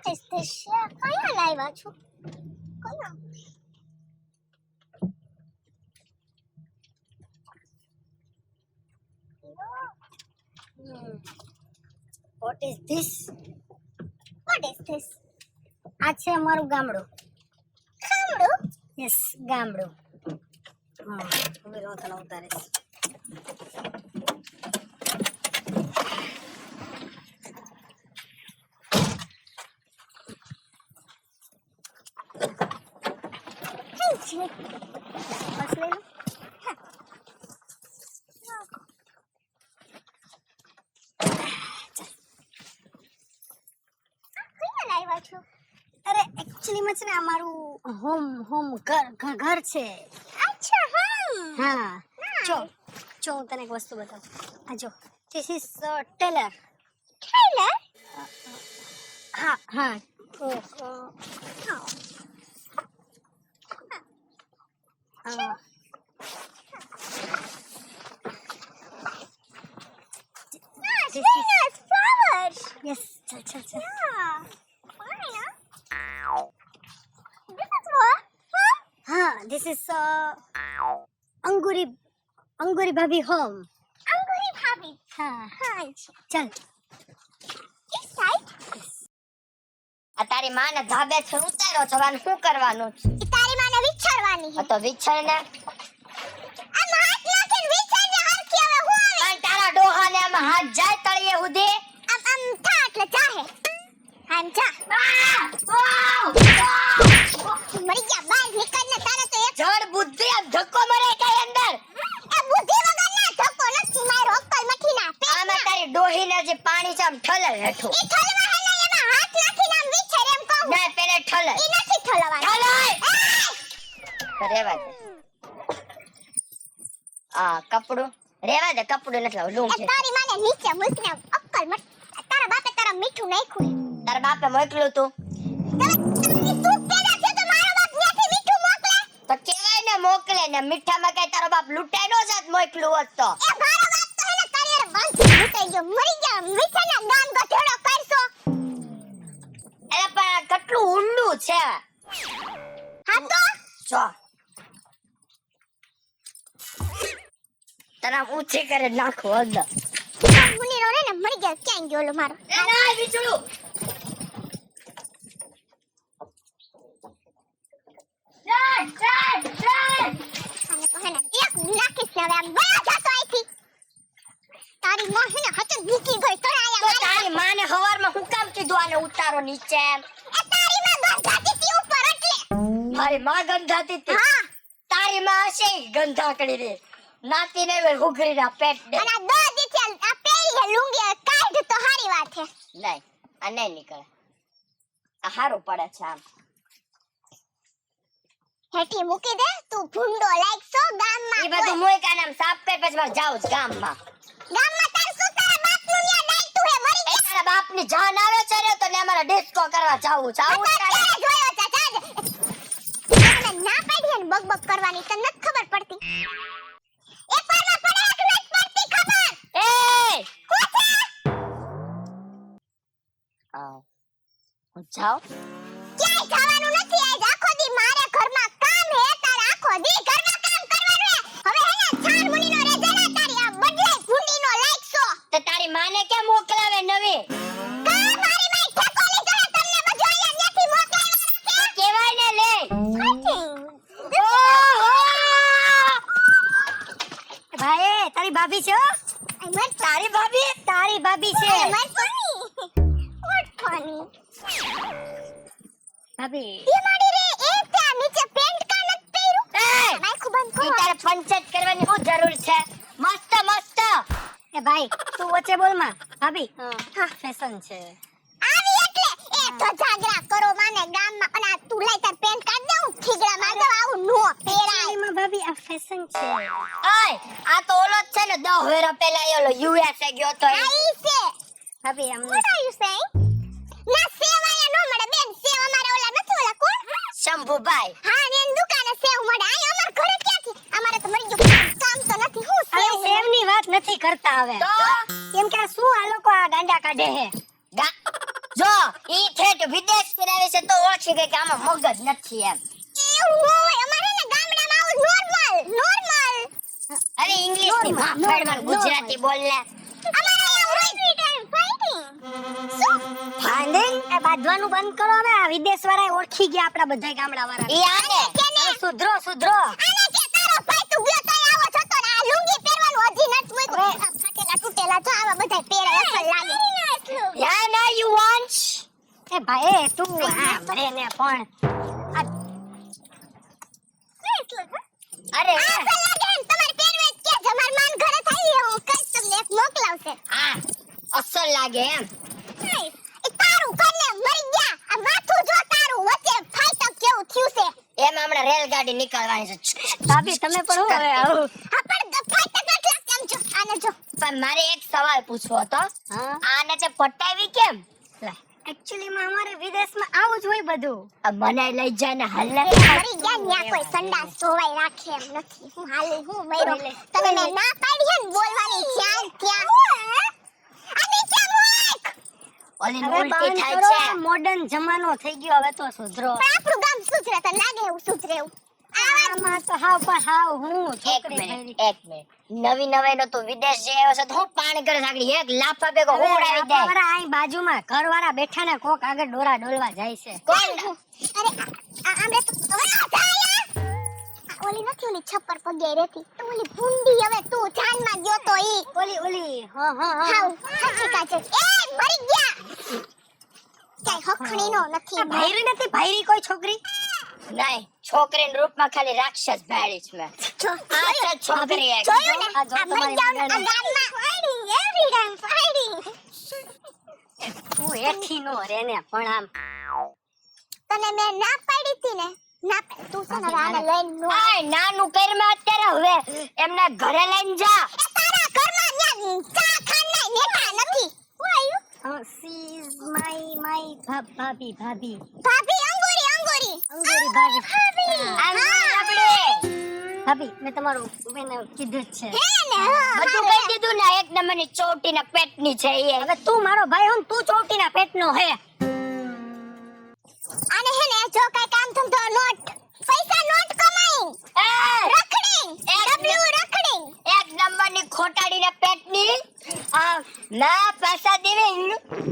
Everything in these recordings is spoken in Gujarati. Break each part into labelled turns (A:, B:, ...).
A: What is this? કયા લાવ્યા છો? કયા? What is this? What is this? આ છે અમારું ગામડું. ગામડું? યસ, ગામડું. હવે રોતલા ઉતારીશ. બસ લઈ લો. અરે એકચ્યુઅલી માં છે ને અમારું હોમ ઘર છે. અચ્છા હા. જો હું તને એક વસ્તુ બતાવું. આ જો ધીસ ઇઝ ટેલર. હા This is nice flowers. Yes, chal. Yeah, fine. This is what? Huh? This is Anguri Bhabhi home. Anguri Bhabhi. Hi. Chal. This side.
B: આ તારી માને ધાબે છે ઉતાર્યો જવાનું શું કરવાનું છે?
A: ઈ તારી માને વિચારવાની છે.
B: તો વિચાર ને
A: આમ હાથ નાખીને વિચારને હરખી હવે હું આવે.
B: પણ તારા ડોહાને આમાં હાથ જાય તળિયે સુધી
A: આમ થા એટલે ચાહે. આમ જા. મરી ગયા બાર નીકળને તારે તો એક
B: જળ બુદ્ધિ આમ ધક્કો મરે કઈ અંદર
A: એ બુદ્ધિ વગરના ધક્કો નથી મારો અક્કલ મઠી ના પે.
B: આમાં તારી ડોહીને જે પાણી છે આમ ઠલર હેઠું
A: ઈ ઠલવા હેલા એમાં હાથ નાખીને આમ વિચાર એમ કહું.
B: ના પેલે ઠલર
A: ઈ નથી ઠલવાનું.
B: રેવા દે આ કપડું રેવા દે કપડું નથી લાવ લૂમ છે
A: તારી માને નીચે મૂકને અક્કલ મટ તારા બાપે તારા મીઠું નાખ્યું.
B: તારા બાપે મોકલ્યું તું
A: તું પેદા થયો તો મારો બાપ ન્યાથી મીઠું મોકલે.
B: તો કેવાય ને મોકલે ને મીઠામાં કઈ તારો બાપ લૂંટાઈ નો જાત મોકલ્યું હોત તો
A: એ મારો બાપ તો હેને તારી હારે બાંધી લૂંટાઈ ગયો મરી ગયા મીઠાના ગામ ગઠેડો કરશો.
B: એટલે પણ કેટલું ઊંડું છે.
A: હા તો
B: જો તને ઊંચી કરે નાખો અંદર
A: મુનીરો ને મરી ગયા ક્યાં ગયો લો મારો.
B: એ ના વિચળું
A: આને તો હેને એક નાખીશ ને હવે આમ ગયા જાતો આઈથી. તારી માં હેને હચે મૂકી ગઈ
B: તો
A: તળાયા
B: તારી માને હવારમાં હું કામ કીધું આને ઉતારો નીચે એમ
A: એ તારી માં ગંધાતી તી ઉપર એટલે.
B: મારી માં ગંધાતી હતી
A: હા
B: તારી માં હશે ગંધાકડી રે નાતી ને હુઘરી ના પેટ દે
A: અને આ દો દીથી આ પેરી હે લુંગી કાઢ તો હારી વાત હે.
B: નહીં આ નહીં નીકળે આ હારું પડે છે આમ
A: હેઠી મૂકી દે તું ભૂંડો લાઈક સો ગામમાં.
B: ઈ બધું મોય કાને આમ સાફ કર પછી મારે જાઉં જ ગામમાં
A: તાર શું તારા બાપનું ન્યા નાઈતું હે મરી ગયા.
B: તારા બાપની જાન આવે છે ને તો ને અમારે ડિસ્કો કરવા જાવું છે આવું
A: અત્યારે જોયો ચાચા મને ના પાડી ને બકબક કરવાની તને નથી ખબર પડતી. એક વારમાં પડે એક નથી પડતી ખબર.
B: એ
A: કોથે
B: આ હું જાઉં
A: ક્યાંય જવાનું નથી આજ આખો દી મારે ઘરમાં કામ હે તારે આખો દી ઘરમાં કામ કરવાનું હે. હવે હેને છાન મુનીનો રેજાના તારી આ બદલે ભૂંડીનો લાઈક સો.
B: તો તારી માને કેમ મોકલાવે નવી
A: કા મારી માઈ ઠેકો લીધો હે તમને બધું અહીંયા ન્યાથી મોકલાવવાનું છે.
B: કેવાય ને લે ભાઈ તારી ભાભી છે તારી ભાભી છે ભાભી
A: એ માડી રે એ ત્યાં નીચે પેન્ટ કા નત પહેર્યું. નાખું બંધ કરો.
B: ઈ તારે પંચાયત કરવાની શું જરૂર છે મસ્ત મસ્ત એ ભાઈ તું વચ્ચે બોલ માં ભાભી હા ફેશન છે
A: આવી એટલે એ તો જાગરા કરો માને ગામમાં અને આ તું લઈ તાર પેન્ટ કાઢ દે હું ખીગડા માર દઉં આવું નો પહેરાય.
B: માં ભાભી આ ફેશન છે ઓય આ તો ઓલો જ છે ને 10 વેરા પહેલા એ ઓલો યુએસએ ગયો તો
A: આ ઈ છે.
B: ભાભી આમ
A: What are you saying? ના સેવ આયા નો મળે બેન સેવ અમારે ઓલા નથી ઓલા કોણ
B: શંભુભાઈ
A: હા ને એની દુકાને સેવ મળે આ અમાર ઘરે ક્યાંથી અમારે તો મરી ગયું કામ તો નથી હું
B: હવે
A: સેવ
B: સેવની વાત નથી કરતા હવે
A: તો
B: કેમ કે આ શું આ લોકો આ ગાંડા કાઢે હે જો ઈ ઠેઠ વિદેશ ફેરાવે છે તો ઓળખી ગઈ કે આમાં મગજ નથી એમ.
C: એવું હોય અમારે ને ગામડામાં આવું નોર્મલ
B: અરે ઇંગ્લિશ ની ફાફડમાં ગુજરાતી બોલ લે.
C: અમારે એવું every time fighting
A: ફાઇન્ડિંગ એ બાંધવાનું બંધ કરો ને. આ વિદેશ વાળા ઓળખી ગયા આપડા બધા ગામડા વાળા.
B: ઈ આને
A: હવે સુધરો સુધરો.
C: આને કે તારો ભાઈ તું ગયો તો આવો છતો ને આ લુંગી પહેરવાનું હજી નથી મૂક્યું ફાટેલા તૂટેલા જો આવા બધા પહેરે અસલ લાગે
B: યા ના યુ વોન્ટ.
A: એ ભાઈ તું આ ભરે ને પણ
B: અરે
C: અસલ લાગે ને તમારે પહેરવે જ કે જમાર માન ઘરે થઈ હું કઈ તમને એક મોકલાવશે
B: આ અસલ લાગે એમ.
C: એ તારું ઘરને મરી ગયા આ માથું જો તારું વચ્ચે ફાઈટ કેવું થયું છે
B: એમ હમણાં રેલગાડી નીકળવાની છે.
A: ભાભી તમે પણ હું હવે આવું.
C: આ પણ ફાઈટ કેટલા કેમ છો આને જો
B: પણ મારે એક સવાલ પૂછવો હતો.
A: હા
B: આને તે પટાવી કેમ?
A: એકચ્યુઅલી માં અમારે વિદેશમાં આવું જ હોય બધું.
B: આ મને લઈ જા ને હાલ ને.
C: મરી ગયા ન્યા કોઈ સંડાસ ધોવાઈ રાખે એમ નથી હું હાલી હું મર્યો તમે મેં ના પાડી છે ને બોલવાની જ્યાં ત્યાં આ નીચે મૂક
B: ઓલી
A: હવે
B: ઉલટી
A: બંધ
B: થાય
A: કરો.
B: છે.
A: મોડર્ન જમાનો થઈ ગયો હવે તો સુધરો.
C: પણ આપણું ગામ સુધરે તને લાગે એવું સુધરે એવું
A: આમાં તો હાવ પણ હાવ હું
B: એક
A: છોકરી
B: મિનિટ નવી નવાઈ નો તો વિદેશ જે આવ્યો છે તો હું પાણી કરે સાગડી એક લાફા ભેગો ઉડાવી દે.
A: અમારા અહીં બાજુમાં ઘરવાળા બેઠા ને કોક આગળ ડોરા ડોલવા જાય છે.
B: કોણ?
C: અરે આમે તો હવે આ ઓલી નથી ઓલી છપ્પર પગે રહેતી તો ઓલી ભૂંડી હવે તું જાનમાં ગયો તો ઈ
A: ઓલી હા હા હા
C: હાવ સાચી કાચે એ મરી ગયા ક્યાંય હખણી નો નથી
A: ભાઈરી નથી ભાઈરી કોઈ છોકરી.
B: નહીં છોકરીના રૂપમાં ખાલી રાક્ષસ ભાળી છે મેં. આ છે છોકરી એક.
C: જોયું ને
A: આ જો
C: આ મરી
A: તમારી
C: જાવ ને આ ગામમાં ફાઇટિંગ એવરી ટાઈમ ફાઇટિંગ
A: તું એઠી નો રે ને પણ આમ
C: તને મેં ના પાડી હતી ને ના તું છે ને હવે આને લઈને નો
B: આય નાનું કરમાં અત્યારે હવે એમને ઘરે લઈને જા.
C: એ તારા ઘરમાં ન્યા ચા ખાના નેતા નથી હું આયું
A: સી ઇઝ માય ભાભી ભાભી
C: ભાભી અંગુરી અંગુરી
A: અંગુરી ભાભી.
B: આમ
C: હા.
B: આપણે
A: ભાભી મેં તમારું બેને કીધું જ છે.
C: હે ને હા
B: બધું કહી દીધું ને એક નંબરની ચોટીના પેટની છે એ.
A: હવે તું મારો ભાઈ હો ને તું ચોટીના પેટનો હે.
C: આને હે ને જો કઈ કામ ધંધો નોટ પૈસા નોટ કમાઈ
B: એ,
C: રખડી ડબલ્યુ રખડી
B: એક નંબરની ખોટાડીના પેટની આ ના પૈસા દેવી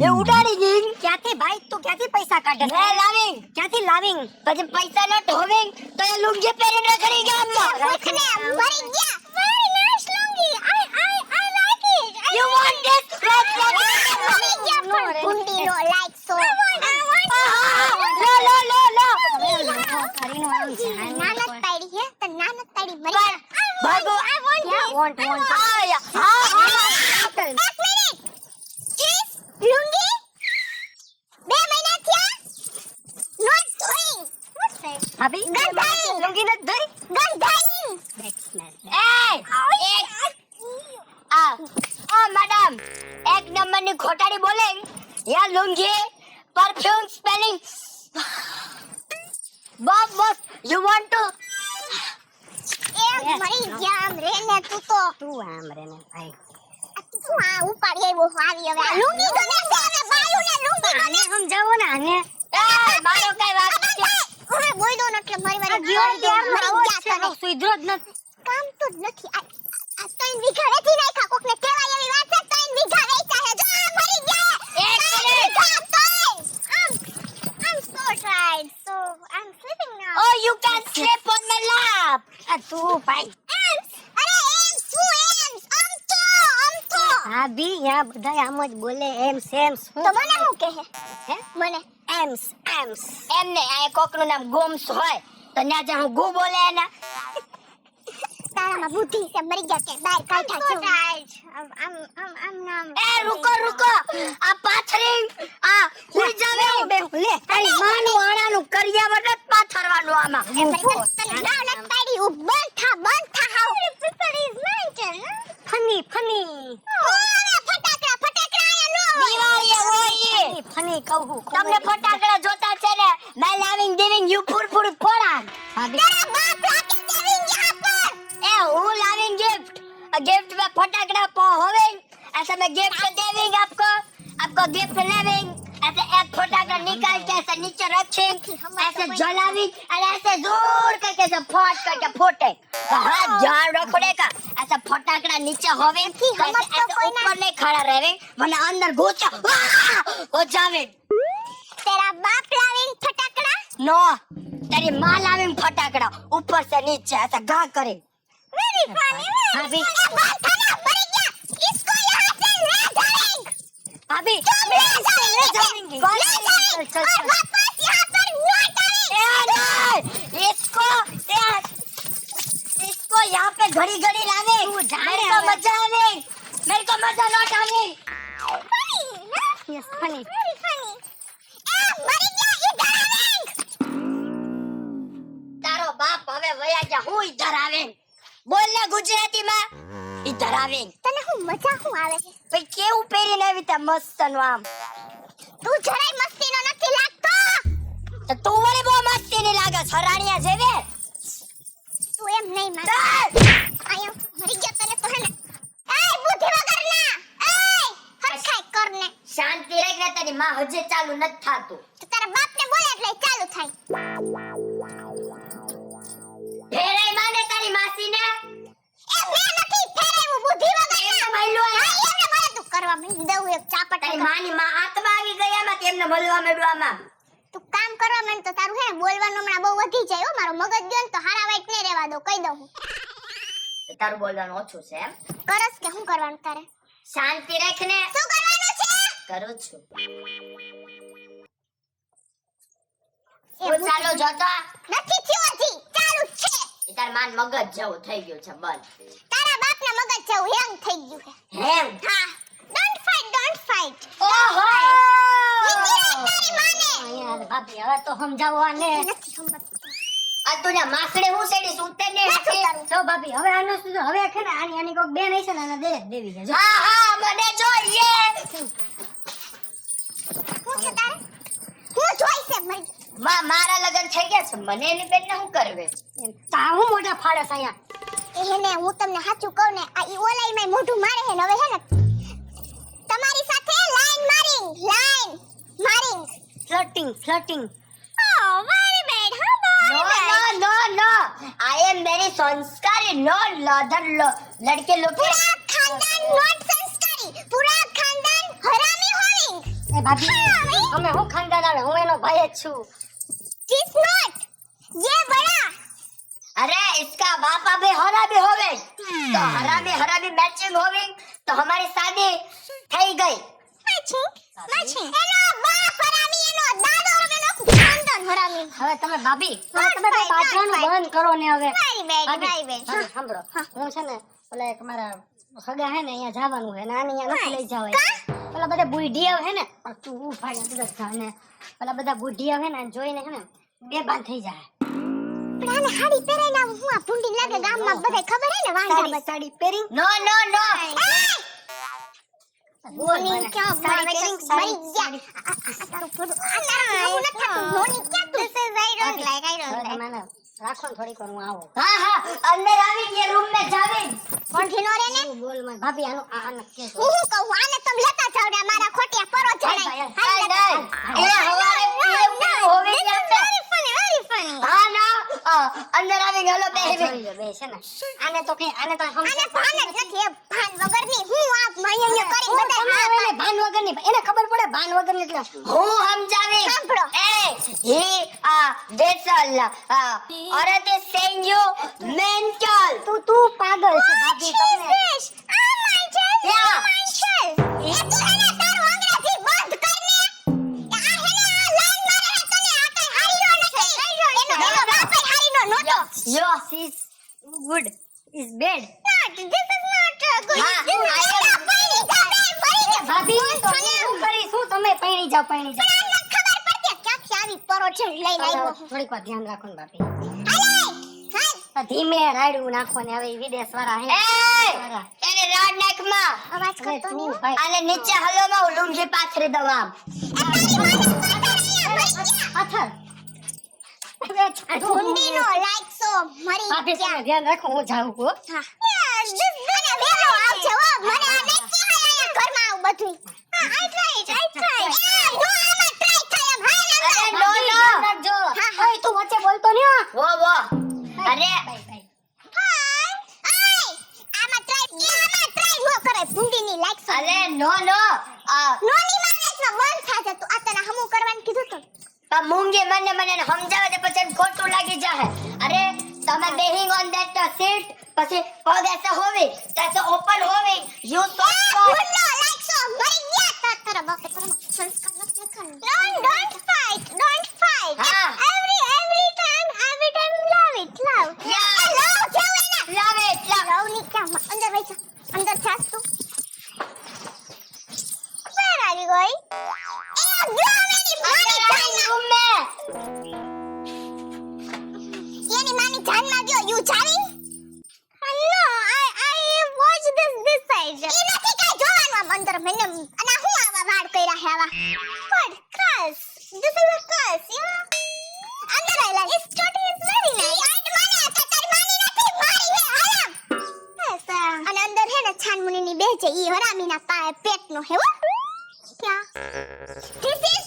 B: એ ઉડાડી ગઈ.
A: ક્યાંથી ભાઈ તું ક્યાંથી પૈસા કાઢે
B: લે લાવી
A: ક્યાંથી લાવિંગ
B: પછી પૈસા ન ઢોવે તો એ લુંગી પહેરીને રખડી ગામમાં.
C: રખને મરી ગયા very nice lungi I like it
B: You want this?
C: મરી ગયા
A: નો
C: પણ
A: રે.
C: ગુંડી નો લાઈક સો
B: લો લો લો લો.
A: કરીને આમ જાન
C: નાનત પાડી હે તો નાનત પાડી મરી
B: પણ ભાગો.
C: આઈ વોન્ટ
A: વોન્ટ
B: આયા. હા હા.
C: એક મિનિટ ચીઝ લુંગી 2 મહિના થયા નોટ ધોઈંગ વોટ સે
A: ભાભી
C: ગંધાઈ.
A: લુંગી ન ધોઈ
C: ગંધાઈ
B: મેડમ એક નંબરની ખોટાડી બોલે યા લુંગી પરફ્યુમ સ્મેલિંગ બસ બસ યુ વોન્ટ ટુ
C: એ મરી ગયા આમ રે ને તું તો
A: તું આમ રે ને ભાઈ.
C: તું આ ઉપાડી આવ્યો આવી હવે આ લુંગી તો ને હવે બાયું ને લુંગી
A: આને સમજાવો ને આને.
B: મારો કઈ વાત નથી.
C: હવે બોલ્યો ને એટલે મારી
A: આ
C: વારી
A: ગયો ત્યારનો
C: મરી
A: આવો જ
C: ગયા
A: છે,
C: તને
A: સુધરો જ નથી.
C: કામ તો જ નથી આ તો ઇન વીઘા વેચી નાખ્યા કોકને કહેવાય એવી વાત છે તો ઇન વીઘા વેચ્યા છે જો આ મરી ગયા
B: એક minute.
C: I'm so tired so I'm sleeping now
B: Oh you can sleep on my lap.
A: આ તું ભાઈ
C: એમ્સ અરે એમ્સ શું એમ્સ આમ તો
A: ભાભી યા બધા આમ જ બોલે એમ સેમ શું
C: તો મને શું કહે
A: હે
C: મને
A: એમ્સ એમ્સ
B: એમને આ કોકનું નામ ગોમ્સ હોય તો ન્યા જ્યાં હું ગુ બોલે એના
C: તારામાં બુદ્ધિ છે મરી ગયા કે બહાર કાઢા છે
B: એ રૂકો રૂકો આ પાથરી આ હુઈ જાવે
A: બે લે
B: તારી માનું આણાનું કર્યા વગર જ પાથરવાનું આમાં.
A: ફની ફની
B: દિવાળીએ હોય ઈ.
A: ફની કહું
B: તમને ફટાકડા જોતા છે ને મેં લાવિંગ દેવિંગ યુ ફૂર ફૂર ફોડાન ए हूँ लाविंग गिफ्ट गिफ्ट में फटाकड़ा होवेंग ऐसे में गिफ्ट देविंग आपको गिफ्ट लेविंग ऐसे एक फटाकड़ा निकाल के ऐसे नीचे रखे, ऐसे जलावी और ऐसे दूर करके ऐसे फट करके फोटे। तो हाथ ध्यान रखने का, ऐसा फटाकड़ा नीचे होवे, तो ऐसे ऐसे ऊपर नहीं खड़ा रहे, वरना अंदर घुस के हो जावे।
C: तेरा बाप लावीन फटाकड़ा?
B: नो, तेरी माँ लावे फटाकड़ा ऊपर से नीचे ऐसा गा करे।
C: Very funny.
B: भाभी,
C: बात खाना मर गया, इसको यहाँ से ले जाएंगे।
B: भाभी,
C: ले जाएंगे
B: चल,
C: और वापस यहाँ पर लौट आएंगे।
B: इसको यहाँ पे घड़ी घड़ी लावे, मेरे को मजा आवे, मेरे को मजा लौट आवे।
A: Yes funny
C: very funny. मर गया, इधर आवेंगे।
B: તારો બાપ હવે વયા જા, હું ઈધર આવે, બોલ ને ગુજરાતીમાં, ઈધર આવે।
C: તને હું મજા હું આવે છે?
B: ભાઈ કેવું પહેરીને આવી તે મસ્ત નું આમ,
C: તું જરાય મસ્તીનો નથી લાગતો.
B: તો તું વળી બહુ મસ્તી ની લાગે, સરાણિયા જેવે।
C: તું એમ નહીં માન. આયો મરી ગયા તને તો હે ને. એ બુદ્ધિ વગરના. એ હરખાઈ કરને.
B: શાંતિ રાખ ને, તારી માં હજે ચાલુ નથી થાતું।
C: તો તારા બાપને બોલે એટલે ચાલુ થાય.
B: ફેરાય માને તારી માસીને,
C: એ મેં નથી ફેરાયું બુદ્ધિ વગરના.
B: એમને મળ્યું
C: હા એમને બોલે તું કરવા માંડી દઉં એક ચાપટ.
B: તારી માની માં આત્મા આવી ગઈ આમાં, તેમને મળવા મેળવામાં।
C: તું કામ કરવા માંડ તો તારું હે ને બોલવાનું હમણાં બહુ વધી જાય હો. મારો મગજ ગયો ને તો હારા વાઈટ નહીં રહેવા દો, કહી દઉં હું.
B: તારું બોલવાનું ઓછું છે એમ?
C: કરસ કે શું કરવાનું તારે?
B: શાંતિ રાખ ને,
C: શું કરવાનું છે?
B: કરું છું।
C: એ
B: હું ચાલો જોતો,
C: નથી થયું હજી, ચાલુ જ છે.
B: એ તાર માન મગજ જેવું થઈ ગયું છે, બસ।
C: તારા બાપના મગજ જેવું હેંગ થઈ ગયું છે.
B: હેમ,
C: હા, ડોન્ટ ફાઇટ, ડોન્ટ ફાઇટ.
B: ઓહો,
C: તારી માને
A: યાર ભાભી હવે તો સમજાવો આને
C: નથી સમજતો.
B: આ તું ને માસડે હું સેડી સૂતે ને
C: નથી તારું.
A: જો ભાભી હવે આનો શું છે? હવે છે ને આની કોક બેન હશે ને આને દે દેવી છે જો
B: હા હા મને જોઈએ।
C: શું છે તારે? હું જોઈ છે મરી.
B: મારા લગન થઈ ગયા છે, મને એની બેન ને શું કરવે?
A: તા હું મોટા ફાડસ અહીંયા
C: એને હું તમને સાચું કહું ને, આ ઈ ઓલાઈમાં મોઢું મારે હે ને હવે હે ને તમારી સાથે લાઈન મારિંગ.
A: Flirting
C: Oh, very bad. How
B: no no no no, I am very संस्कारी, नो लदर लड़के लोग के।
C: પૂરા ખાનદાન નોટ સંસ્કારી, પૂરા ખાનદાન હરામી હોવિંગ.
A: એ ભાભી અમે હું ખાનદાન આવે હું એનો ભાઈ જ છું
C: This not. ये बड़ा.
B: अरे इसका बाप अभी हरामी होवे, तो हरामी मैचिंग होवे, तो हमारी शादी થઈ ગઈ।
C: Matching. એનો બાપ હરામી, એનો દાદો હરામી, એનો ખાનદાન હરામી.
A: હવે તમે ભાભી હવે
C: Not
A: તમે
C: fight,
A: બાજરાનું
C: not fight.
A: બંધ કરો ને હવે
C: Very bad,
A: ભાભી,
C: very bad.
A: ભાભી, સાંભળો હું છે ને પેલા એક મારા સગા હે ને અહીંયા જવાનું હે ને આને અહીંયા નથી લઈ જવાય પેલા બધા બુઢિયા હે ને પણ તું ઉફાડે બધા જાને પેલા બધા બુઢિયા હે ને આને જોઈને હે ને બેભાન થઈ જાય
C: પણ આને હાડી પહેરાઈને આવું હું આ ભૂંડી લાગે ગામમાં બધાય ખબર હે ને વાંઢા
A: સાડી પેરી
B: नो नो नो,
C: મોની ક્યાં
A: સાડી
C: ભાવે
A: પહેરી,
C: છે?
A: સાડી,
C: મરી ગયા. આ તારું ફોટો આ તારું એવું નથી થતું. મોની ક્યાં તું? This is I don't like, I don't
A: હવે
C: like.
A: તમે રાખો ને થોડીક વાર હું આવું
B: हाँ हाँ अंदर आवी, ये रूम में जावे।
C: કોણથી નો રે ને?
A: તું બોલ માં ભાભી આનું આને કે
C: હું શું કહું? આને તમે લેતા જાઓ ને મારા ખોટિયા પરો જણાય.
B: हाय नहीं, ये हमारे पूरे होवे यहाँ पे।
C: Very funny, very funny.
B: हाँ ना, अंदर आवी गलो पे
A: જોઈ લો બે છે ને આને તો કઈ આને તો
C: આને ભાન જ નથી, એ ભાન વગરની. હું આ મહિને કરી
A: હું
C: બધા
A: સમજાવે ને ભાન વગર ની એને ખબર પડે ભાન વગર ની એટલે
B: हूँ हम जावे।
C: સાંભળો.
B: he this औरत is saying you mental।
A: તું પાગલ છે ભાભી તમને
C: Fish. Oh my God.
B: Yeah.
C: Oh my God. એ તું હે ને તારું અંગ્રેજી બંધ કરને. આ હે ને આ લાઈન મારે હે તને આ કઈ હારીનો નથી. એનો બાપ હારીનો નહોતો.
B: Yes,
A: is good is bad
C: Not. This is not good.
B: હા,
C: This is
B: I am-
C: not પૈણી જાવ, મરી જા.
A: ભાભી તો હું શું કરીશું તમે પૈણી જાઓ
C: પણ આને ખબર પડતી ક્યાંથી આવી પરો છે લઈને આવ્યો.
A: થોડીક વાર ધ્યાન રાખો ને ભાભી
C: હાલે. હાલ.
A: આ ધીમે રાડ્યું નાખો ને હવે ઈ વિદેશ વાળા હે
B: ए એને રાડ નાખ માં,
C: અવાજ
A: અરે
C: કરતો
A: તું
C: નહીં.
A: ભાઈ
B: આને નીચે હલો માં હું લુંગી પાથરી દઉં આમ।
A: પાછળ
C: ઢૂંઢીનો like so મરી
A: ભાભી
C: ગયા.
A: તમે ધ્યાન રાખો હું જાઉં છું હો.
C: હા. મને વહેલો આવજે હો. મને આ નહીં કહેવાય અહીંયા ઘરમાં આવું બધું. હા, I tried. નો આમાં try થાય એમ. હાલ
B: वो अरे
C: આમાં ટ્રાય નો કરે ભૂંડીની લાઈક
B: अरे नो
C: નોની મારે બંધ થાશે તું આ તને હમું કરવાનું કીધું તો
B: પણ મૂંગી મને સમજાવે છે પછી ખોટું લાગી જાય અરે તમે બેહિંગ ઓન ધેટ સીટ પછી પગ ऐसे होवे ऐसे ओपन होवे यू तो
C: ભૂંડો લાઈક સો મરી ગયા તારા બાપે તારા સંસ્કાર નથી લખવાનું ડોન્ટ ફાઇટ
B: હા.
C: every time love it
B: Yeah.
C: love જેવું એને
B: love it
C: લવ ની ક્યાં અંદર બેઠા અંદર જાસ તું where are you going એ જો મેરી માની જાન
B: रूम में
C: એની માની જાનમાં ગયો યુ જાવી no I watch this side એ નથી કઈ જોવાનું આમ અંદર મને અને હું આવા વાડ કર્યા હે આવા what curse this is a curse અંદર આયલા this story is very nice eyed માને આ તારી માની નથી મારી હે હરામ એસા અને અંદર હે ને છાનમુની બે છે ઈ હરામીના પેટનો હે હો ક્યાં this is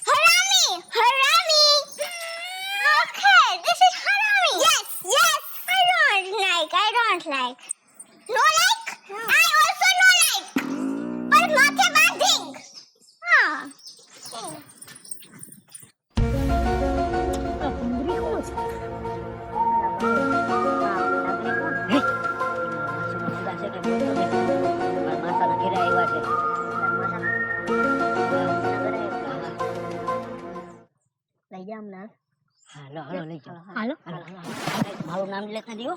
C: harami okay this is harami yes I don't like no like I also no like पर माथे बांधिंग हाँ
B: લઈ જા હમણાં હાલો લઈ જાઓ હાલો મારું નામ લેતા દિયો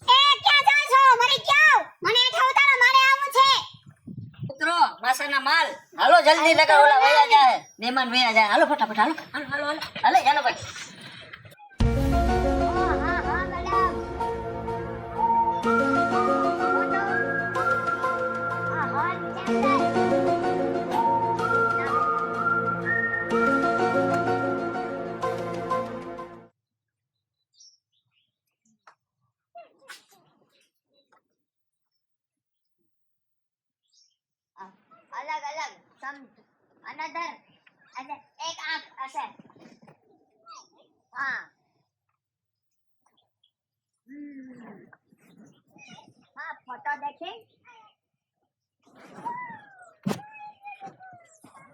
C: ए क्या जाओ છો મરી જાઓ મને એઠા ઉતારો મારે આવું છે
B: ઉતરો માસાના માલ હાલો જલ્દી લગા ઓલા વયા જાય મહેમાન વયા જાય હાલો ફટાફટ હાલો હાલે ચાલો ભાઈ
C: હા મેડમ હા ચાલ
B: अलग सम अनदर ऐसे एक आंख ऐसे हाँ हाँ फोटो देखें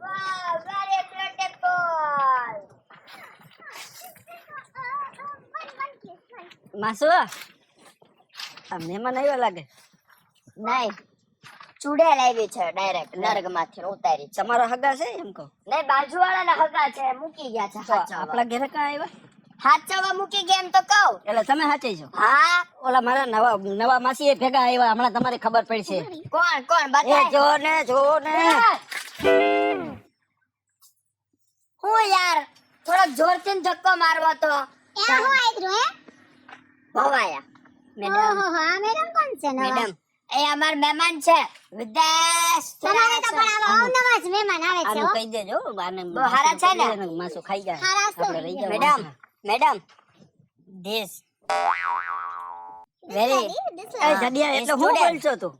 B: वाह वेरी ब्यूटीफुल मासू આ મહેમાન આવ્યો લાગે નહીં ચૂડેલ આવી છે ડાયરેક્ટ નર્ગમાંથી ઉતારી તમારો હગા છે એમ કહો નહીં બાજુવાળાના હગા છે મૂકી ગયા છે આપણા ઘરે કાં આવ્યા હાચવા મૂકી ગયા એમ તો કહું એટલે તમે હાચી છો હા ઓલા મારા નવા માસી એ ભેગા આવ્યા હમણાં તમારે ખબર પડશે કોણ બતાય જો ને હું યાર થોડોક જોરથી ધક્કો મારવો તો
C: એ હું આઈદ્રો હે
B: ભવાયા મેડમ
C: ઓહો હા મેડમ કોણ છે નવા
B: મેડમ એ અમાર મહેમાન છે વિદેશ
C: તમારે તો પણ આવા અવનવા જ મહેમાન આવે છે
B: આનું કહી દેજો બાને બહુ હારા છે ને માસુ ખાઈ જાય
C: હારા છે.
B: આપણે લઈ જાવ મેડમ ધીસ વેરી એ જડિયા એટલે હું બોલছো તું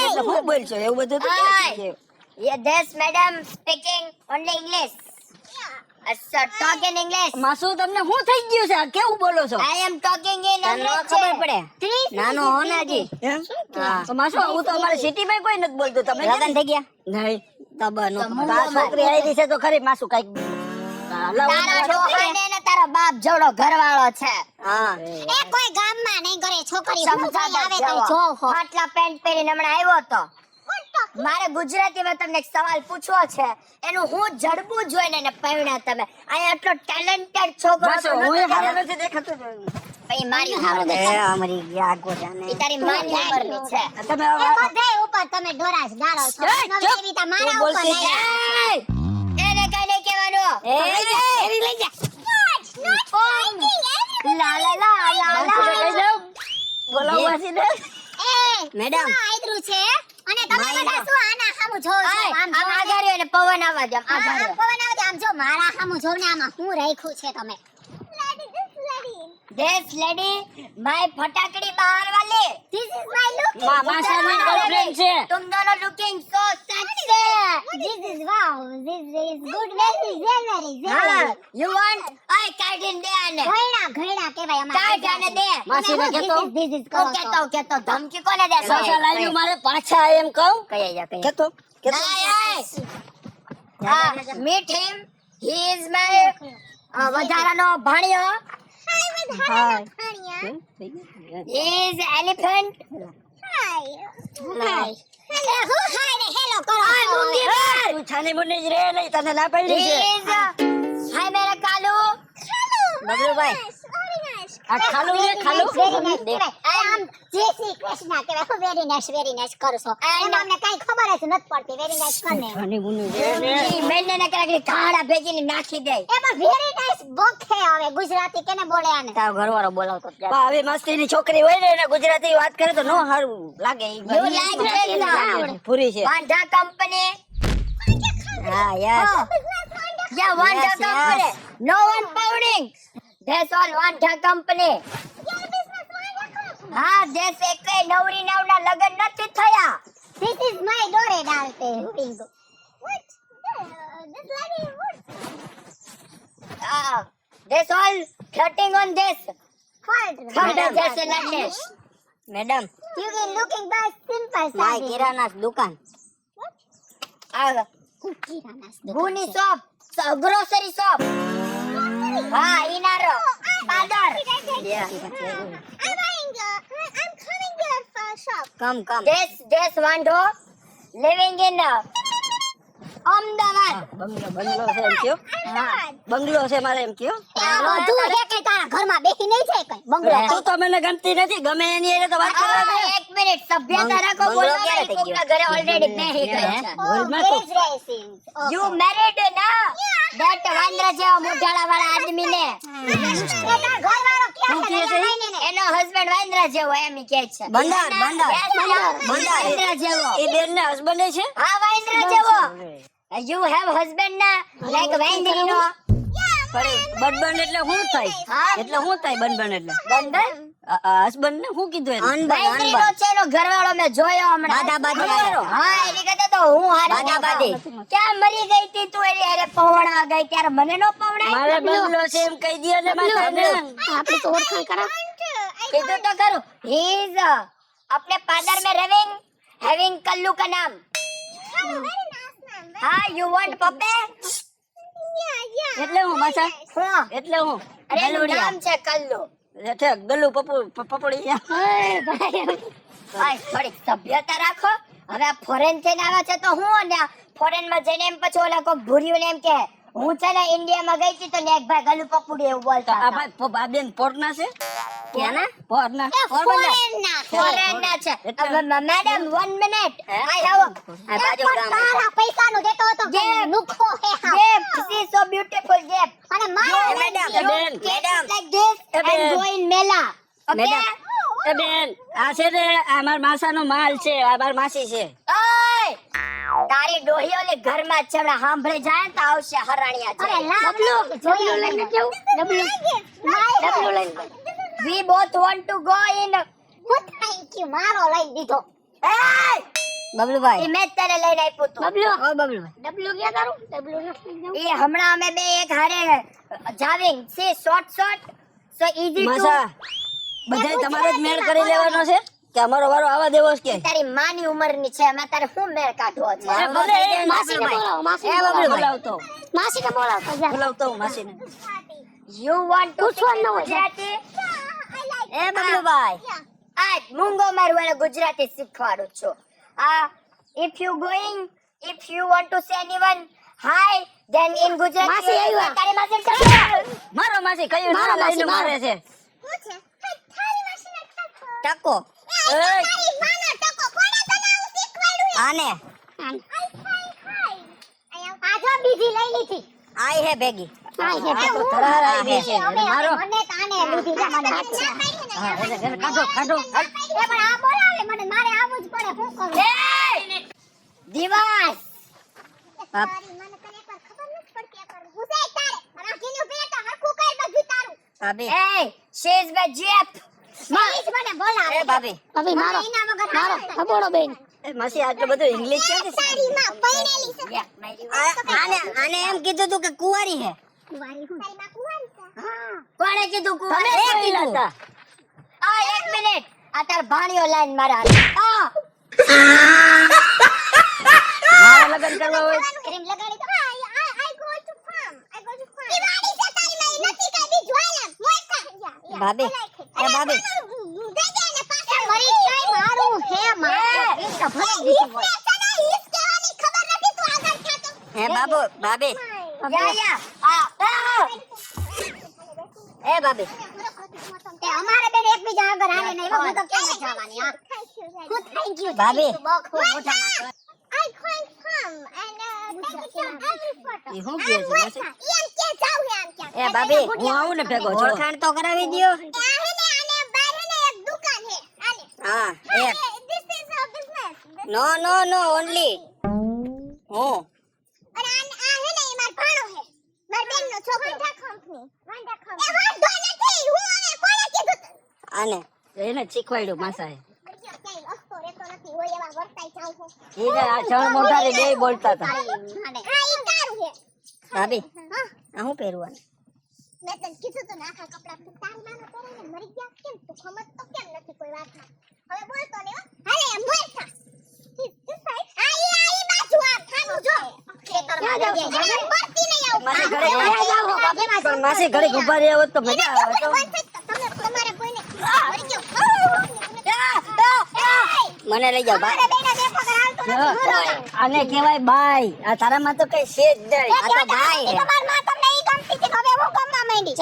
B: એટલે હું બોલছো એવું બધું તો ક્યાં છે ये this madam speaking only English talk in English માસુ તમને શું થઈ ગયું છે આ કેવું બોલો છો I am talking in English ખબર પડે નાનો હોનાજી હા તો માસુ હું તો અમારી સિટી માં કોઈ નથી બોલતો તમે લગન થઈ ગયા નહીં તબનો આ છોકરી આવી છે તો ખરી માસુ કઈક તારા ડોહાને ને તારા બાપ જોડો ઘરવાળો છે હા
C: એ કોઈ ગામમાં નહીં કરે છોકરી હું કઈ આવે તો જો હો
B: ફાટલા પેન્ટ પહેરીને હમણાં આવ્યો તો મારે ગુજરાતીમાં તમને એક સવાલ પૂછવો છે એનું હું જડબું જોઈને ને પૈણા તમે અહીંયા આટલો ટેલેન્ટેડ છોકરો છો હું હારો નથી દેખાતો ભાઈ મારી હારો દેખાય અમારી ગયા ગોજાને ઈ તારી માની ઉંમરની છે તમે
C: એ બધાય ઉપર તમે ડોરાસ ગાળો છો નવી રીતા મારા ઉપર નહીં
B: એને કઈ નહીં કહેવાનું એરી લઈ જા લા લા લા લા બોલો વાસીને
C: એ
B: મેડમ
C: આઈદ્રુ છે અને તમે બધા શું આના સામું જોવો છો આમ
B: આમ આગાર્યો ને પવન આવવા દે
C: આમ પવન આવે આમ જો મારા સામું જોવ ને આમાં હું રાખ્યું છે તમે
B: This lady, my फटाकड़ी बाहर वाले.
C: This is my look.
B: मामा से गर्लफ्रेंड से. तुम दोनों looking so sexy.
C: This is wow. This is good. Very.
B: હા યુ વોન્ટ આય કાઢીને દે આને
C: ઘણા કહેવાય અમારે.
B: કાઢ આને દે
A: માસીને કહેતો
C: This is
B: ઓ કેતો ધમકી કોને દે
A: પાછા લાઈન મારે પાછા એમ કહું
B: કઈ જા કઈ
A: કેતો
B: meet him he is my વધારાનો ભાણિયો
C: Hi.
B: He is elephant
C: Hi. Hello કરો.
A: તું છાની મુની જ રે નહીં તને ના પડી
B: હી
A: છે
B: ઇઝ હાય મેરા કાલુ
A: બબલુભાઈ
C: Very nice.
A: આ ખાલું છે ખાલું
C: Very nice કહેવાય. આમ જય શ્રી કૃષ્ણ કહેવાય. Very nice કરો છો. એમાં અમને કાંઈ ખબર જ નથી પડતી. Very nice કોને?
A: છાની મુની રે ને
B: ઈ મેને ને કરાકે ધાડા ભેગીને નાખી દે
C: એમાં very nice બોખે આવે. ગુજરાતી કેને બોલે આને?
A: તારો ઘરવાળો બોલાવતો આવી મસ્તીની છોકરી હોય ને એને ગુજરાતી વાત કરે તો નો સારું લાગે ઈ
B: You like this now?
A: પૂરી છે
B: વાંઢા કંપની
A: હા yes
B: Yeah, Wanda
A: Yes,
B: company.
A: yes.
B: No one powding. That's all Wanda company. હા દેશ એકે નવરી નવના લગન નથી થયા
C: This is my dore ડાલતે ring. What? This lady what?
B: That's all flirting on this.
C: What?
B: ખબર જશે લાગે
A: madam
C: You can looking by simple
A: my
C: sadie.
A: કિરાના દુકાન
B: આ
C: Kiranas
B: ગુની શોપ ગ્રોસરી શોપ હા ઇનારો પાદર
C: I'm coming there for shop.
A: કમ
B: દેશ વાંઢો living in અમદાવાદ
A: બંગલો છે એમ કયો
C: હા.
A: બંગલો છે મારે એમ કયો
C: તું હે કે તારા ઘરમાં બેસી નહીં છે કઈ બંગલો
A: તું તો મને ગમતી નથી ગમે એની એને તો વાત કરવા દે
B: એક મિનિટ સભ્યતા રાખો
A: બંગલો
B: બોલો
A: ક્યારે થઈ
B: કોકના
A: ગયો?
B: ઘરે ઓલરેડી બેહી ગઈ છે
A: ઘરમાં તો
B: You married ના that વાંદરા જેવા મોઢાળા વાળા આદમી ને એનો હસબન્ડ વાંદરા જેવો એમ ઈ કહે છે
A: બંદર
B: વાંદરા જેવો
A: એ બેન ને હસબન્ડ છે
B: હા વાંદરા જેવો You have husband ના like વાંદરીનો
A: બનબન એટલે શું થાય
B: હા.
A: એટલે શું થાય બનબન એટલે
B: બંદર
A: હસબન્ડ ને શું કીધું એને
B: વાંદરીનો છે એનો ઘરવાળો મેં જોયો હમણાં
A: બાદાબાદી.
B: હા એની કરતા તો હું હારી
A: બાદાબાદી.
B: ક્યાં મરી ગઈ તી તું એની હારે પવણવા ગઈ ત્યારે મને નો પવણાય
A: મારે બંગલો છે એમ કહી દે ને માતાને
C: આપણે તો ઓળખાણ કરા
B: કીધું તો કરું he is अपने पादर में रविंग having कल्लू का नाम हाँ you want पप्पे
A: એટલે હું માસા
B: हाँ
A: એટલે હું
B: अरे एનું નામ છે કલ્લુ
A: એટલે ગલ્લુ પપડી
B: ભાઈ થોડીક સભ્યતા રાખો હવે આ ફોરેન થઈને આવ્યા છે તો હું અને ફોરેન માં જઈને એમ પછી ઓલા કોક ભૂર્યું ને એમ કે હું છે ને ઇન્ડિયા માં ગઈ હતી તો ને એક ભાઈ ગલ્લુ પપુડી એવું બોલતા
A: આ ભાઈ બેન પોરના છે
B: ક્યાંના?
A: પોરના
B: ફોરેન ના છે મેડમ 1 મિનિટ આઈ હેવ
A: આ બાજુ ગામ
C: તારા પૈસાનું દેતો હતો કે
B: Gift.
C: લુખો હે હા
B: gift she is so beautiful gift
C: અને મારા
A: madam
B: Take like this and
A: Madam.
B: go in Mela. Okay?
A: Madam એ બેન આ છે ને આ માર માસાનો માલ છે આ માર માસી છે
B: ઓય! તારી ડોહી ઓલી ઘરમાં જ છે હમણાં સાંભળી જાય ને તો આવશે હરાણિયા છે.
C: અરે જોયું લઈને કેવું ડબલું લઈને
B: We both want to go in.
C: હું થેન્ક યુ મારો લઈ દીધો
B: Hey!
A: બબલુભાઈ
B: ઈ મેં જ તને લઈને આપ્યું તું.
A: ઓ બબલુભાઈ
C: ડબલું ક્યાં તારું ડબલું નથી
B: ઈ હમણાં અમે બે એક હારે જાવિંગ સી શોર્ટ so easy to
A: માસા બધાય તમારે જ મેળ કરી લેવાનો છે કે અમારો વારો આવા દેવો છે કે
B: તારી માની ઉંમરની છે એમાં તારે શું મેળ કાઢવો છે
A: અરે ભલે એ
C: માસીને બોલાવો, માસીને
A: એ
C: બોલાવો.
A: બોલાવતો
C: માસીને બોલાવતો જા
A: બોલાવતો હું માસીને
B: You want to
C: પૂછવાનું
B: speak
C: હોય.
B: ગુજરાતી?
A: એ બબલુભાઈ
B: આજ મૂંગો મારું એને ગુજરાતી શીખવાડું છું if you want to say anyone hi then in Gujarati
C: માસી આવ્યા.
B: તારી માસી છે
A: મારો માસી કયું
C: મારો
A: નામ લઈને
C: માસી,
A: મારે છે
C: હું છે તારી માસીને ટકો
A: ટકો
C: તારી માનો ટકો કોણે તને આવું શીખવાડ્યું
A: આને
C: આ જો બીજી લઈ લીધી
A: આઈ હે ભેગી
C: આ હે
A: તો તરાર આવી છે મારો
C: મને તાને લીધી છે મને
A: હા એટલે ઘરે કાઢો
C: એ પણ આ બોલાવે મને મારે આવું જ પડે હું કરું
B: દિવસ
C: તારી મને તને એકવાર ખબર નથી પડતી એકવાર ગુસે તારે રાખીને પેટ હરખું કર બધું તારું
A: ભાભી
B: hey she is my jeep
C: મારીજ મને બોલાવે
A: એ ભાભી
C: ભાભી મારો એના વગર મારો હબોડો બેન
B: એ માસી આટલું બધું ઇંગ્લિશ ક્યાંથી
C: તારીમાં પૈણેલી છે
B: આને એમ કીધું તું કે કુંવારી હે
C: કુંવારી હું તારીમાં કુંવારી છે હા
B: કોણે કીધું કુંવારી તમે કીધું આ 1 મિનિટ આ તાર ભાણિયો લાઈન મારા મારા લગન કરવા હોય
C: ક્રીમ લગાડી તો I go to farm ઈ વાડી છે તારીમાં ઈ નથી કઈ બી જોયેલા મોટા
B: ભાભી એ ભાભી
C: દે દે ને પાછા મરી જાય મારું હે મારું એ તો ભલે દીધી હોય ઈસ કહેવાની ખબર નથી તું આગળ થાતો
B: હે બાબુ ભાભી યા એ ભાભી
C: તે અમારે બેન એકબીજા આગળ હાલે નહીં હું તો કેમ જવાની આ હું થેન્ક યુ
B: ભાભી
C: બહુ ખૂબ મોટા માણસ I going farm and take it to every photo.
B: એ હું કહે છે માસી
C: એમ કે જાવ એમ કે
B: એ ભાભી હું આવું ને ભેગો છો ઓળખાણ તો કરાવી દ્યો
C: આ હે ને આને બહાર હે ને એક દુકાન હે આને
B: હા એક
C: this is a business
B: નો ઓન્લી હું
C: અને આ હે ને એ માર ભાણો હે માર બેન નો છોકરો વાંડા કંપની એ વાંધો નથી હું હવે કોને કીધું
B: આને એને શીખવાડ્યું માસાએ
C: ક્યાંય રસ્તો રહેતો નથી હોય એવા વર્તાઈ જાવ છો
B: ઈને આ ચણ મોઢારે બે બોલતા હતા
C: હા ઈ તારું હે
B: ભાભી
C: હા
B: આ હું પહેરવાનું
C: મેં તને કીધું તો નાખા કપડા તું તારી માનો પહેરીને મરી ગયા કેમ તું ખમત તો કેમ નથી કોઈ વાતમાં હવે બોલતો ને હાલે એમ બોલ થા આઈ બાજુ આ ખાનું જો ખેતરમાં જજે મરતી નહીં આવ
B: માસી ઘરે પણ માસી ઘરે ઉભા રહ્યા હોત તો મજા આવે તો
C: તમે તમારે કોઈને મરી ગયો
B: મને લઈ જાવ
C: મારે બેના દેખો કર હાલતો
B: આને કહેવાય બાઈ આ તારામાં તો કઈ છે જ નહીં આ તો બાઈ
C: એ તમાર માં તમને ઈ ગમતી હતી હવે હું ગમવા માંડી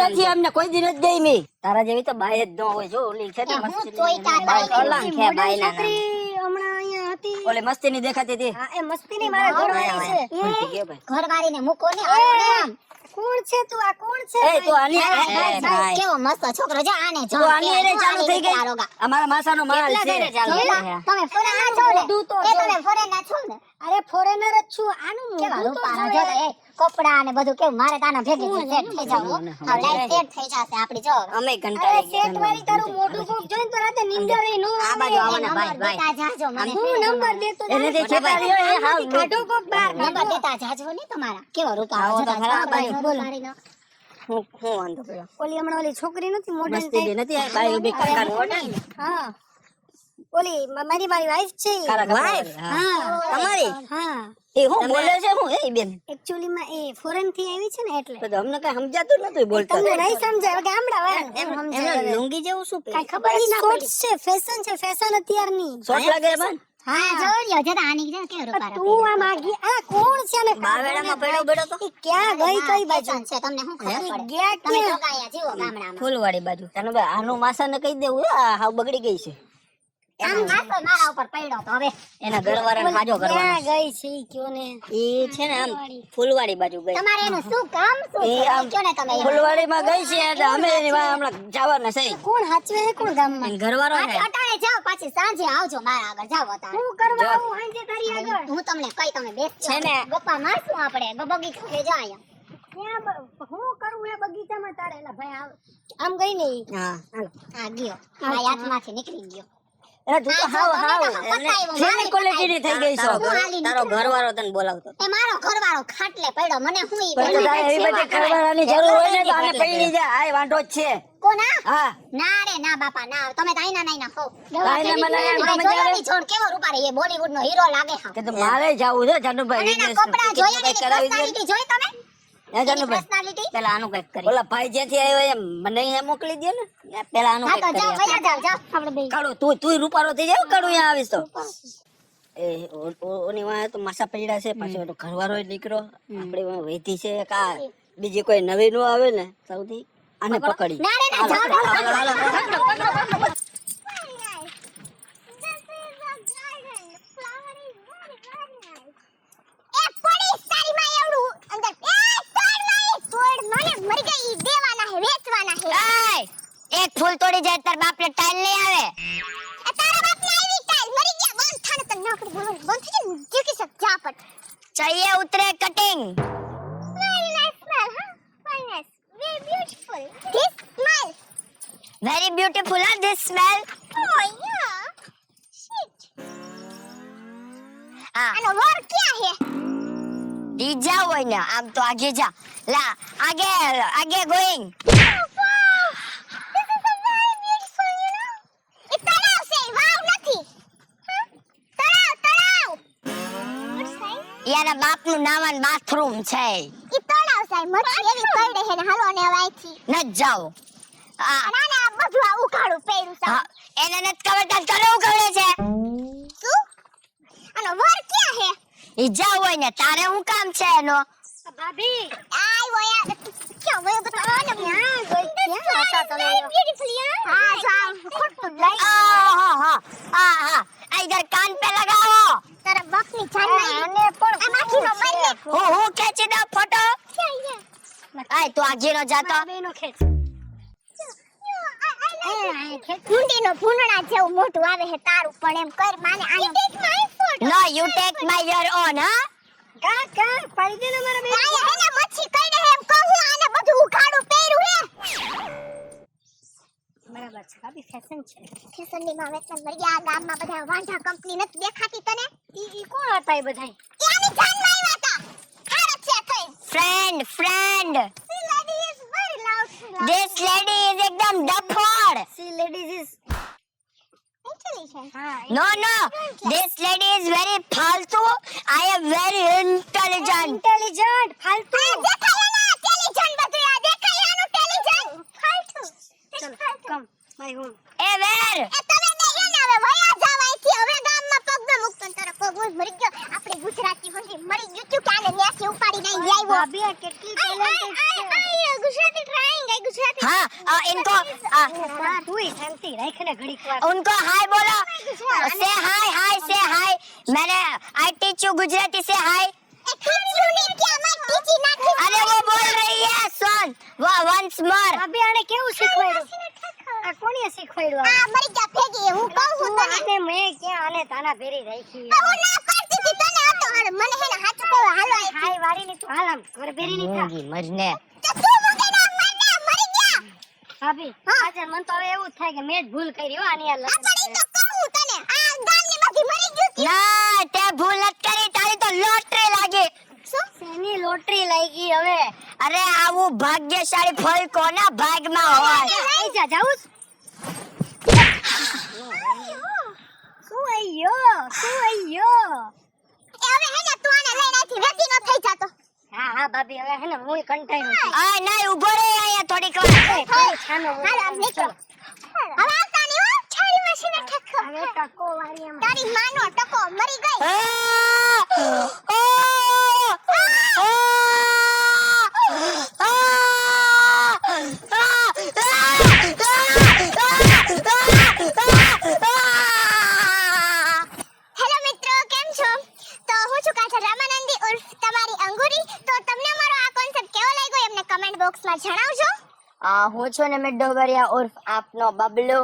B: નથી અમને કોઈ દી નથી ગઈ મી તારા જેવી તો બાઈ જ ન હોય જો ઓલી છે ને
C: હું
B: મસ્તી
C: જોઈતા
B: બાઈ કલાંક છે બાઈ ના
A: છોકરી હમણાં અહીંયા હતી
B: ઓલે મસ્તી ની દેખાતી હતી
A: હા એ મસ્તી ની મારા ઘરવાળી છે
B: ભૂલતી ગયો ભાઈ
C: ઘરવાળીને મૂકો ને આમ
A: કોણ છે તું આ કોણ છે
B: એ તો આની ભાઈ
C: કેવો મસ્ત છોકરો જો આને જો
B: તો આની એને ચાલુ થઈ ગઈ અમારા માસાનો માલ છે
C: તમે ફોરેનર છો ને એ તમે ફોરેનર છો ને
A: અરે ફોરેનર જ છું આનું
C: કેવા
A: મોઢું તો
C: રૂપાળા
A: જોઈએ.
C: જો તો એ કપડા ને બધું કેવું મારે તાના ભેગી સેટ થઈ જાવ હવે લાઈફ સેટ થઈ જશે આપડી જો
B: અમે
A: અરે
B: કંટાળી
A: સેટ વાળી તારું મોઢું કોક જોઈને તો રાતે નીંદર ય નો
B: આ બાજુ આવો ને ભાઈ ભાઈ
C: દેતા જાજો મને
A: હું નંબર દેતો
B: એને જે છે ભાઈ
A: આમાંથી કાઢો કોક બહાર
C: નંબર દેતા જાજો ને તમારા કેવો રૂપાળો
B: આવો
C: જો
B: તો ખરા આ બાજુ.
C: બોલ મારીનો
B: હું વાંધો પડ્યો
A: ઓલી હમણાં ઓલી છોકરી નથી મોડર્ન
B: મસ્તી બી નથી આ બાઈ ઉભી કાકાનો ઓર્ડર
A: હા ઓલી મારી વાઈફ છે ઈ.
B: વાઈફ
A: હા
B: તમારી
A: હા
B: એ હું બોલે છે હું એ બેન
A: એકચ્યુઅલી માં એ ફોરેન થી આવી છે ને એટલે
B: તો અમને કઈ સમજાતું નથી બોલતા
A: તમને નહીં સમજાય ગામડા વાળા
B: એમ
A: સમજાય
B: એમને લુંગી જેવું શું
A: કઈ ખબર ઈ શોર્ટ્સ છે ફેશન અત્યારની
B: શોર્ટ લાગે એમાં
C: હા જોડ્યો જતા આની જે કેવો રૂપાળો
A: તું આમ આગી આ કોણ છે ને
B: બાવેડામાં પડ્યો બેડો તો
A: ઈ ક્યાં ગઈ કઈ બાજુ
C: છે તમને શું ખબર પડે
A: ગયા
C: તમે
A: ક્યાં
C: જોગાયા જીવો ગામડામાં
B: ફૂલવાડી બાજુ તને ભાઈ આનું માસાને કહી દેવું આ હાવ બગડી ગઈ છે
C: આમ નાસ્તો મારા ઉપર પડ્યો તો હવે
B: એના ઘરવાળાને હાજો કરવાનો
A: ક્યાં ગઈ છે ઈ કયો ને
B: ઈ છે ને આમ ફૂલવાડી બાજુ ગઈ
C: તમારે એનું શું કામ શું
B: એ
C: છે
B: આમ
C: કયો ને તમે
B: ફૂલવાડીમાં ગઈ છે એટલે અમે એની વાંહે હમણાં જવાના છે
A: કોણ હાચવે છે કોણ ગામમાં
B: એનો ઘરવાળો છે
C: અટાણે જાઓ પાછી સાંજે આવજો મારા આગળ જાઓ અટાણે
A: હું કરવા આવું હાંજે તારી આગળ
C: હું તમને કઈ તમે બેસજો
B: છે ને.
C: ગપ્પા મારશું આપણે બગીચો છે જો અહીંયા
A: ત્યાં હું કરું એ બગીચામાં તારે એલા ભાઈ આમ ગઈ ને ઈ.
B: હા
C: આ ગયો મારા હાથમાંથી નીકળી ગયો
B: એટલે તું તો હાવ હાવ
C: તમે તો
B: છેલ્લી ક્વોલિટીની થઈ ગઈ છો તારો ઘરવાળો તને બોલાવતો
C: એ મારો ઘરવાળો ખાટલે પડ્યો મને હું ઈ
B: પણ તારે એવી બધી ઘરવાળાની જરૂર હોય ને તો આને પૈણી જા આય વાંઢો જ છે
C: કોના
B: હા
C: ના રે ના બાપા ના તમે તો આઈના નાઈના હો
B: આઈના મને એમ
C: આ
B: મજા આવે.
C: જોયો ની છોડ કેવો રૂપારી એ બોલીવુડ નો હીરો લાગે હા
B: કે તો મારે જાવું છે
C: અને
B: જાનુભાઈ
C: એના
B: વિદેશ
C: કપડા જોયા ને
B: કરાવી દે
C: પર્સનાલિટી જોઈ તમે
B: હે જાનુભાઈ
C: પર્સનાલિટી
B: પેલા આનું કઈક કરી ઓલા ભાઈ જ્યાંથી આવ્યો એમ મને અહીંયા મોકલી દે ને પેલા આનું
C: હા તો
B: કઈક
C: જાઓ
B: કરી
C: વયા જાઓ જાઓ આપણે બે
B: કાળું તું રૂપારો થઈ જાવ કાળું અહીંયા આવીશ તો એ ઓની વાંહે તો માસા પડ્યા છે પાછો એનો ઘરવાળો દીકરો આપણી વાંહે વૈધી છે કા બીજી કોઈ નવી નો આવે ને સૌથી આને પકડી
C: ના રે ના જાઓ
B: હાલો, હાલો, હાલો. એય, એક ફૂલ તોડી જાય તાર બાપને ટાઈલ લઈ આવે चाहिए उतरे कटिंग वेरी ब्यूटीफुल है दिस स्मेल હા.
C: આનો વર ક્યાં હે?
B: ડીજા હોય ને આમ તો આગે જા લા આગે આગે going
C: This is a very beautiful, you know. એ તળાવ છે, વાવ નથી. હા? તળાવ. What side?
B: યાના બાપનું નાવાનું બાથરૂમ છે
C: ઈ તળાવ છે, મચ્છી એવી કરડે હે ને હાલો ને હવે અહીંથી.
B: ન જાઓ આ
C: અને આને આ બધું આ ઉઘાડું પહેર્યું છે.
B: હા એને નથી ખબર તાર કરું કરે છે
C: શું? આનો વર ક્યાં હે?
B: ઈ જા હોય ને તારે હું કામ છે એનો
A: ભાભી
C: આય વયા ક્યાં વયો બતા આને
A: ક્યાં ગઈ? ક્યાં હતા તમે?
C: બ્યુટીફુલ યાર. હા જા ખોટું લઈ
B: આ ઇધર કાન पे लगाओ
C: તારા બકની જાનમાં
A: આને પણ
C: આ માખીનો મારી લે.
B: હું ખેંચી દઉં ફોટો
C: ક્યાં છે?
B: આય તું આગીનો જાતો
A: બેનો ખેંચ ખેંચ
C: ભૂંડીનો ભૂંડણા જેવું મોઢું આવે હે તારું પણ એમ કર માને આનો
B: no you take my your on હા
A: કા પાડી દે ને મારા બેન
C: આયા હે ને મચ્છી કઈડે હે એમ કહું આને બધું ઉઘાડું પહેર્યું હે.
A: બરાબર છે ભાભી ફેશન છે
C: ફેશનની માં વેચન મરી ગયા આ ગામમાં બધા વાંઢા કંપની નથી દેખાતી તને?
A: ઈ કોણ હતા એ બધાય
C: એની જાનમાં આવ્યા હતા. હારત છે થઈ.
B: Friend
C: This lady is very loud.
B: This lady is એકદમ ડફોડ
A: સી લેડીઝ ઇઝ
C: Intelligent.
A: હા
B: No, this lady is very faltu. I am very intelligent.
A: Intelligent ફાલતુ
C: આ દેખાય ના intelligent બધું આ દેખાય આનું intelligent. ફાલતુ.
A: ચલો come my home
B: Hey, where?
C: એ તમે ને એને હવે વયા જાવ અહીંથી હવે ગામમાં પગ ન મૂકતો ને તારો પગ ઓય મરી ગયો આપણે ગુજરાતી હોંડી મરી ગયું તું કે આને ન્યાસી ઉપાડી નહીં આવ્યો
A: ભાભી આ કેટલી ટેલેન્ટેડ છે
C: ગુજરાતી ટ્રાઈંગ આઈ ગુજરાતી
B: हाँ इनको
A: તું શાંતિ રાખ ને ઘડીક વાર
B: उनको हाय बोलो से हाय मैंने आई टीच यू गुजराती से हाय
C: એ ટીચી ને ક્યાં માં ટીચી નાખી
B: अरे वो बोल रही है सुन वो वंस मोर
A: ભાભી આને કેવું શીખવાડ્યું આ કોણે શીખવાડ્યું
C: આ મરી ગયા ભેગી હું કહું છું તને
A: આને મેં ક્યાં આને તાના ભેરી રાખી
C: હું ના પાડતી હતી તને હતો હાલ મને હે ને હાચું કહું હાલો અહીંથી.
A: હાય વારી ની તું હાલ આમ ઘર ભેરી ની થા
B: मरने
C: તો તું મુકે ના મને મરી ગયા
A: ભાભી
C: હા.
A: આજે મન તો હવે એવું જ થાય કે મેં જ ભૂલ કરી હો આની આ
C: આ
A: લગ્ન
C: પડી તો કહું તને આ ગામની માંથી મરી ગયું તું.
B: ना ते भूल मत करी तारी तो लॉटरी लागी
C: શું
A: શેની લોટરી લાગી હવે
B: अरे आવું भाग्यशाળી ફળ કોના ભાગમાં હોય
A: આઈ જા જાઉં શું આયો
C: એ હવે હે ને તું આને લઈને અહીંથી વેચી ન થઈ જાતો
A: હા ભાભી હવે હે ને હું કંટાળ્યો છું
B: આ નહીં ઉભો રે અહીંયા થોડીક વાર
A: થોડું છાનો
C: હાલો આમ નીકળો હવે આવતા નહીં હો છાડી મશીને ઠકો
A: હવે ટકો વારી આમ
C: તારી માનો ટકો મરી ગઈ હેલો મિત્રો કેમ છો તો હું છું કાજલ રામાનંદી ઉર્ફ તમારી અંગુરી તો તમને અમારો આ કોન્સેપ્ટ કેવો લાગ્યો એમને કમેન્ટ બોક્સમાં જણાવજો
B: હું છું ને મિડોબરિયા ઉર્ફ આપનો બબલો